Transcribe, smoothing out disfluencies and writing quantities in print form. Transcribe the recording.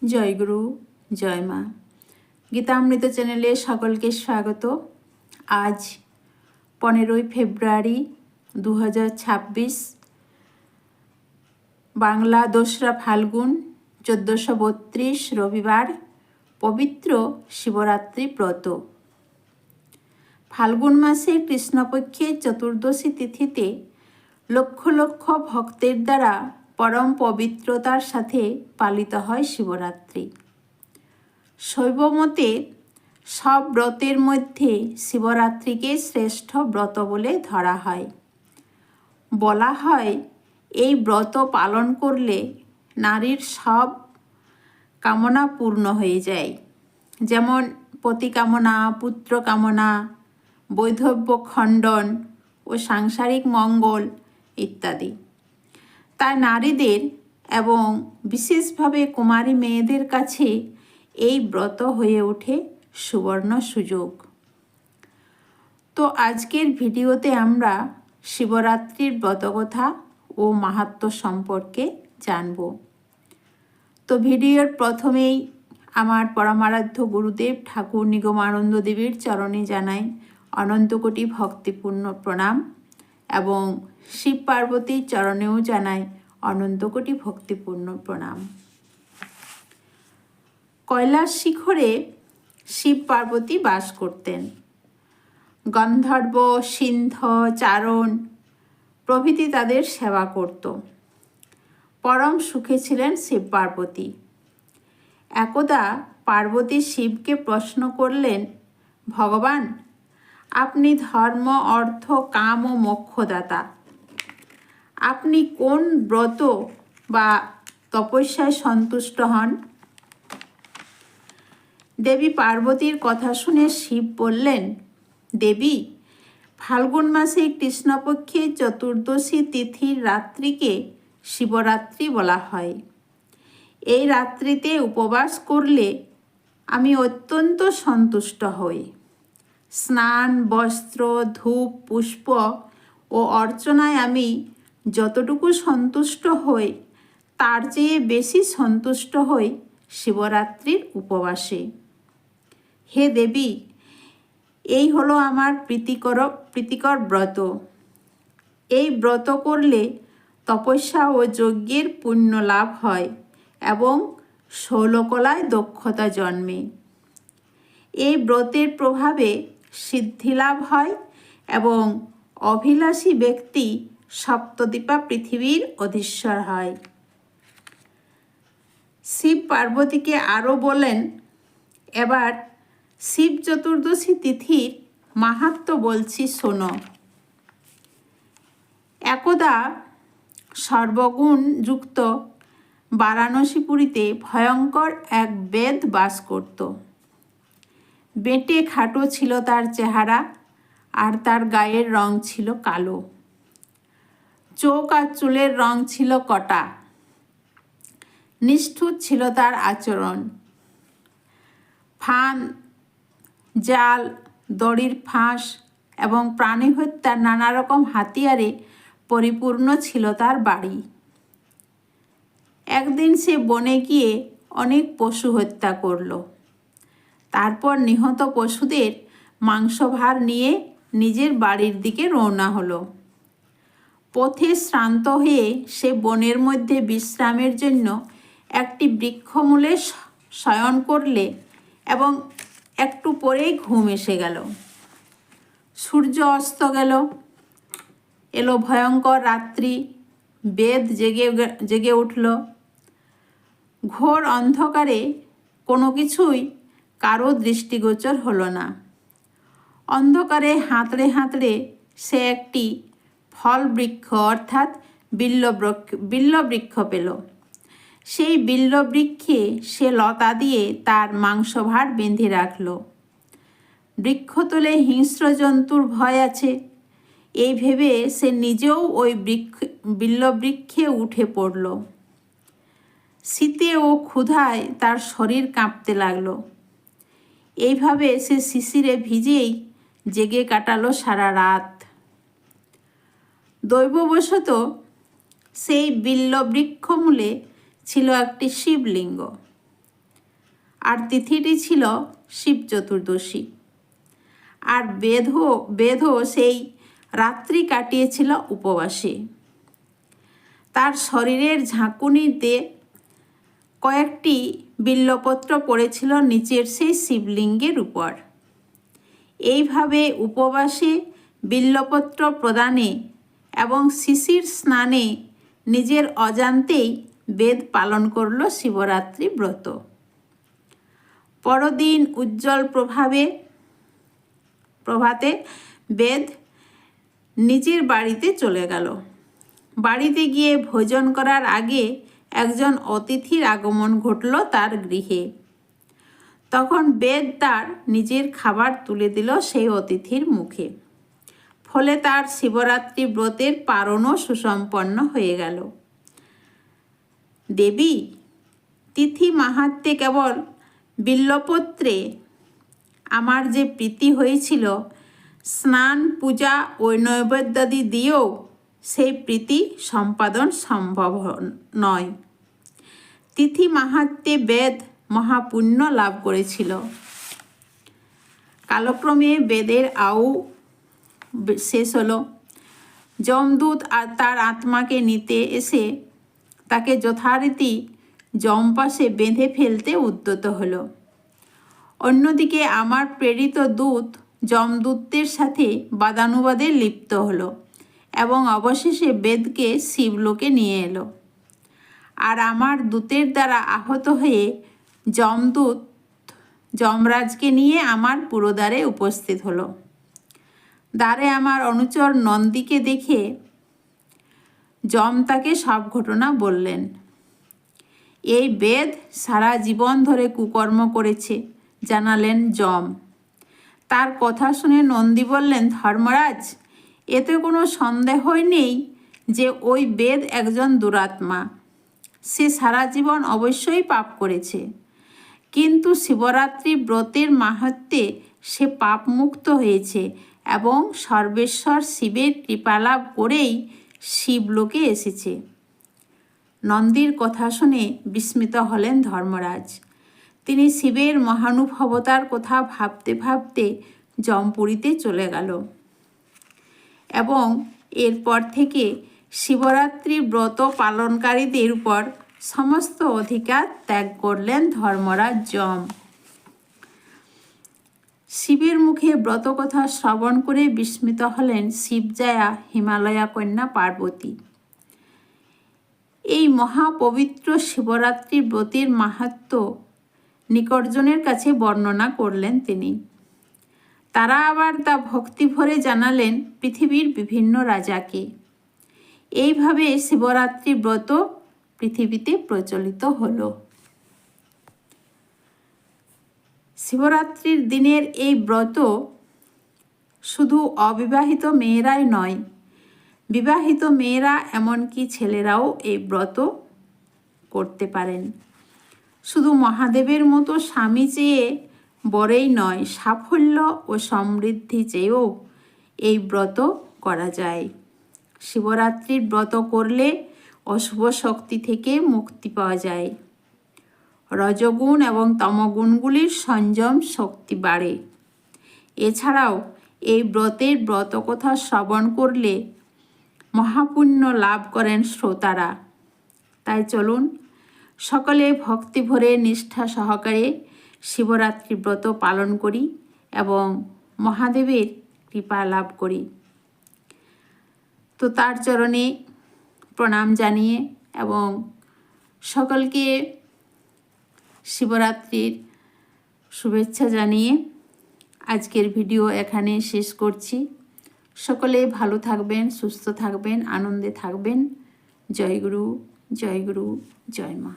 জয়গুরু, জয় মা। গীতামৃত চ্যানেলে সকলকে স্বাগত। আজ 15ই ফেব্রুয়ারি 2026, বাংলা 2রা ফাল্গুন 1432 রবিবার, পবিত্র শিবরাত্রি ব্রত। ফাল্গুন মাসের কৃষ্ণপক্ষের চতুর্দশী তিথিতে লক্ষ লক্ষ ভক্তের দ্বারা পরম পবিত্রতার সাথে পালিত হয় শিবরাত্রি। শৈবমতে সব ব্রতের মধ্যে শিবরাত্রিকে শ্রেষ্ঠ ব্রত বলে ধরা হয়। বলা হয় এই ব্রত পালন করলে নারীর সব কামনা পূর্ণ হয়ে যায়, যেমন পতি কামনা, পুত্র কামনা, বৈধব্য খণ্ডন ও সাংসারিক মঙ্গল ইত্যাদি। তাই নারীদের এবং বিশেষভাবে কুমারী মেয়েদের কাছে এই ব্রত হয়ে ওঠে সুবর্ণ সুযোগ। তো আজকের ভিডিওতে আমরা শিবরাত্রির ব্রতকথা ও মাহাত্ম্য সম্পর্কে জানব। তো ভিডিওর প্রথমেই আমার পরমারাধ্য গুরুদেব ঠাকুর নিগমানন্দ দেবের চরণে জানাই অনন্তকোটি ভক্তিপূর্ণ প্রণাম এবং শিব পার্বতীর চরণেও জানাই অনন্তকোটি ভক্তিপূর্ণ প্রণাম। কৈলাস শিখরে শিব পার্বতী বাস করতেন। গন্ধর্ব, সিন্ধ, চারণ প্রভৃতি তাদের সেবা করত। পরম সুখে ছিলেন শিব পার্বতী। একদা পার্বতী শিবকে প্রশ্ন করলেন, ভগবান, আপনি ধর্ম, অর্থ, কাম ও মোক্ষদাতা। আপনি কোন ব্রত বা তপস্যায় সন্তুষ্ট হন? দেবী পার্বতীর কথা শুনে শিব বললেন, দেবী, ফাল্গুন মাসে কৃষ্ণপক্ষের চতুর্দশী তিথির রাত্রিকে শিবরাত্রি বলা হয়। এই রাত্রিতে উপবাস করলে আমি অত্যন্ত সন্তুষ্ট হই। স্নান, বস্ত্র, ধূপ, পুষ্প ও অর্চনায় আমি যতটুকু সন্তুষ্ট হই তার চেয়ে বেশি সন্তুষ্ট হই শিবরাত্রির উপবাসে। হে দেবী, এই হলো আমার প্রীতিকর ব্রত। এই ব্রত করলে তপস্যা ও যজ্ঞের পুণ্য লাভ হয় এবং শৌলকলায় দক্ষতা জন্মে। এই ব্রতের প্রভাবে সিদ্ধিলাভ হয় এবং অভিলাষী ব্যক্তি সপ্তদ্বীপা পৃথিবীর অধীশ্বর হয়। শিব পার্বতীকে আরও বলেন, এবার শিব চতুর্দশী তিথির মাহাত্ম্য বলছি, শোনো। একদা সর্বগুণযুক্ত বারাণসীপুরীতে ভয়ঙ্কর এক বেদ বাস করত। বেঁটে খাটো ছিল তার চেহারা, আর তার গায়ের রং ছিল কালো। চোখ আর চুলের রং ছিল কটা। নিষ্ঠুর ছিল তার আচরণ। ফান, জাল, দড়ির ফাঁস এবং প্রাণী হত্যার নানা রকম হাতিয়ারে পরিপূর্ণ ছিল তার বাড়ি। একদিন সে বনে গিয়ে অনেক পশু হত্যা করল। তারপর নিহত পশুদের মাংসভার নিয়ে নিজের বাড়ির দিকে রওনা হলো। পথে শ্রান্ত হয়ে সে বনের মধ্যে বিশ্রামের জন্য একটি বৃক্ষমূলে শয়ন করলে এবং একটু পরেই ঘুম এসে গেল। সূর্য অস্ত গেল। এলো ভয়ঙ্কর রাত্রি। বেদ জেগে উঠল। ঘোর অন্ধকারে কোনো কিছুই কারো দৃষ্টিগোচর হলো না। অন্ধকারে হাতড়ে হাতড়ে সে একটি ফল বৃক্ষ অর্থাৎ বিল্ল বৃক্ষ পেল। সেই বিল্ল বৃক্ষে সে লতা দিয়ে তার মাংসভার বেঁধে রাখল। বৃক্ষতলে হিংস্র জন্তুর ভয় আছে, এই ভেবে সে নিজেও ওই বিল্ল বৃক্ষে উঠে পড়ল। শীতে ও ক্ষুধায় তার শরীর কাঁপতে লাগল। এইভাবে সে শিশিরে ভিজেই জেগে কাটালো সারা রাত। দৈববশত সেই বিল্ল বৃক্ষমূলে ছিল একটি শিবলিঙ্গ, আর তিথিটি ছিল শিব চতুর্দশী। আর বেদও সেই রাত্রি কাটিয়েছিল উপবাসে। তার শরীরের ঝাঁকুনিতে কয়েকটি বিল্বপত্র পড়েছিল নিচের সেই শিবলিঙ্গের উপর। এইভাবে উপবাসে বিল্বপত্র প্রদানে এবং শিশির স্নানে নিজের অজান্তেই বেদ পালন করল শিবরাত্রি ব্রত। পরদিন উজ্জ্বল প্রভাতে বেদ নিজের বাড়িতে চলে গেল। বাড়িতে গিয়ে ভোজন করার আগে একজন অতিথির আগমন ঘটল তার গৃহে। তখন বেদ তার নিজের খাবার তুলে দিল সেই অতিথির মুখে। ফলে তার শিবরাত্রি ব্রতের পারণও সুসম্পন্ন হয়ে গেল। দেবী, তিথি মাহাত্ম্যে কেবল বিল্বপত্রে আমার যে প্রীতি হয়েছিল, স্নান পূজা ও নৈবেদ্যাদি দিয়েও সেই প্রীতি সম্পাদন সম্ভব নয়। তিথি মাহাত্ম্যে বেদ মহাপুণ্য লাভ করেছিল। কালক্রমে বেদের আয়ু শেষ হলো। যমদূত আর তার আত্মাকে নিতে এসে তাকে যথারীতি যমপাশে বেঁধে ফেলতে উদ্যত হলো। অন্যদিকে আমার প্রেরিত দূত যমদূতের সাথে বাদানুবাদে লিপ্ত হলো এবং অবশেষে বেদকে শিবলোকে নিয়ে এলো। আর আমার দূতের দ্বারা আহত হয়ে যমদূত যমরাজকে নিয়ে আমার পুরোদ্বারে উপস্থিত হলো। দ্বারে আমার অনুচর নন্দীকে দেখে যম তাকে সব ঘটনা বললেন। এই বেদ সারা জীবন ধরে কুকর্ম করেছে জানালেন যম। তার কথা শুনে নন্দী বললেন, ধর্মরাজ, এতে কোনো সন্দেহই নেই যে ওই বেদ একজন দুরাত্মা। সে সারা জীবন অবশ্যই পাপ করেছে, কিন্তু শিবরাত্রি ব্রতের মাহাত্ম্যে সে পাপমুক্ত হয়েছে এবং সর্বেশ্বর শিবের কৃপালাভ করেই শিবলোকে এসেছে। নন্দীর কথা শুনে বিস্মিত হলেন ধর্মরাজ। তিনি শিবের মহানুভবতার কথা ভাবতে ভাবতে যমপুরীতে চলে গেল এবং এরপর থেকে শিবরাত্রি ব্রত পালনকারীদের উপর সমস্ত অধিকার ত্যাগ করলেন ধর্মরাজ যম। শিবের মুখে ব্রতকথা শ্রবণ করে বিস্মিত হলেন শিবজায়া হিমালয়া কন্যা পার্বতী। এই মহাপবিত্র শিবরাত্রি ব্রতের মাহাত্ম্য নিকটজনের কাছে বর্ণনা করলেন তিনি। তারা আবার তা ভক্তি ভরে জানালেন পৃথিবীর বিভিন্ন রাজাকে। এইভাবে শিবরাত্রি ব্রত পৃথিবীতে প্রচলিত হলো। শিবরাত্রির দিনের এই ব্রত শুধু অবিবাহিত মেয়েরাই নয়, বিবাহিত মেয়েরা এমনকি ছেলেরাও এই ব্রত করতে পারেন। শুধু মহাদেবের মতো স্বামী চেয়ে বরেই নয়, সাফল্য ও সমৃদ্ধি চেয়েও এই ব্রত করা যায়। শিবরাত্রির ব্রত করলে অশুভ শক্তি থেকে মুক্তি পাওয়া যায়। রজগুণ এবং তমগুণগুলির সংযম শক্তি বাড়ে। এছাড়াও এই ব্রতের ব্রতকথা শ্রবণ করলে মহাপুণ্য লাভ করেন শ্রোতারা। তাই চলুন সকলে ভক্তি ভরে নিষ্ঠা সহকারে শিবরাত্রি ব্রত পালন করি এবং মহাদেবের কৃপা লাভ করি। তো তার চরণে প্রণাম জানিয়ে এবং সকলকে শিবরাত্রির শুভেচ্ছা জানিয়ে আজকের ভিডিও এখানে শেষ করছি। সকলে ভালো থাকবেন, সুস্থ থাকবেন, আনন্দে থাকবেন। জয় গুরু, জয় গুরু, জয় মা।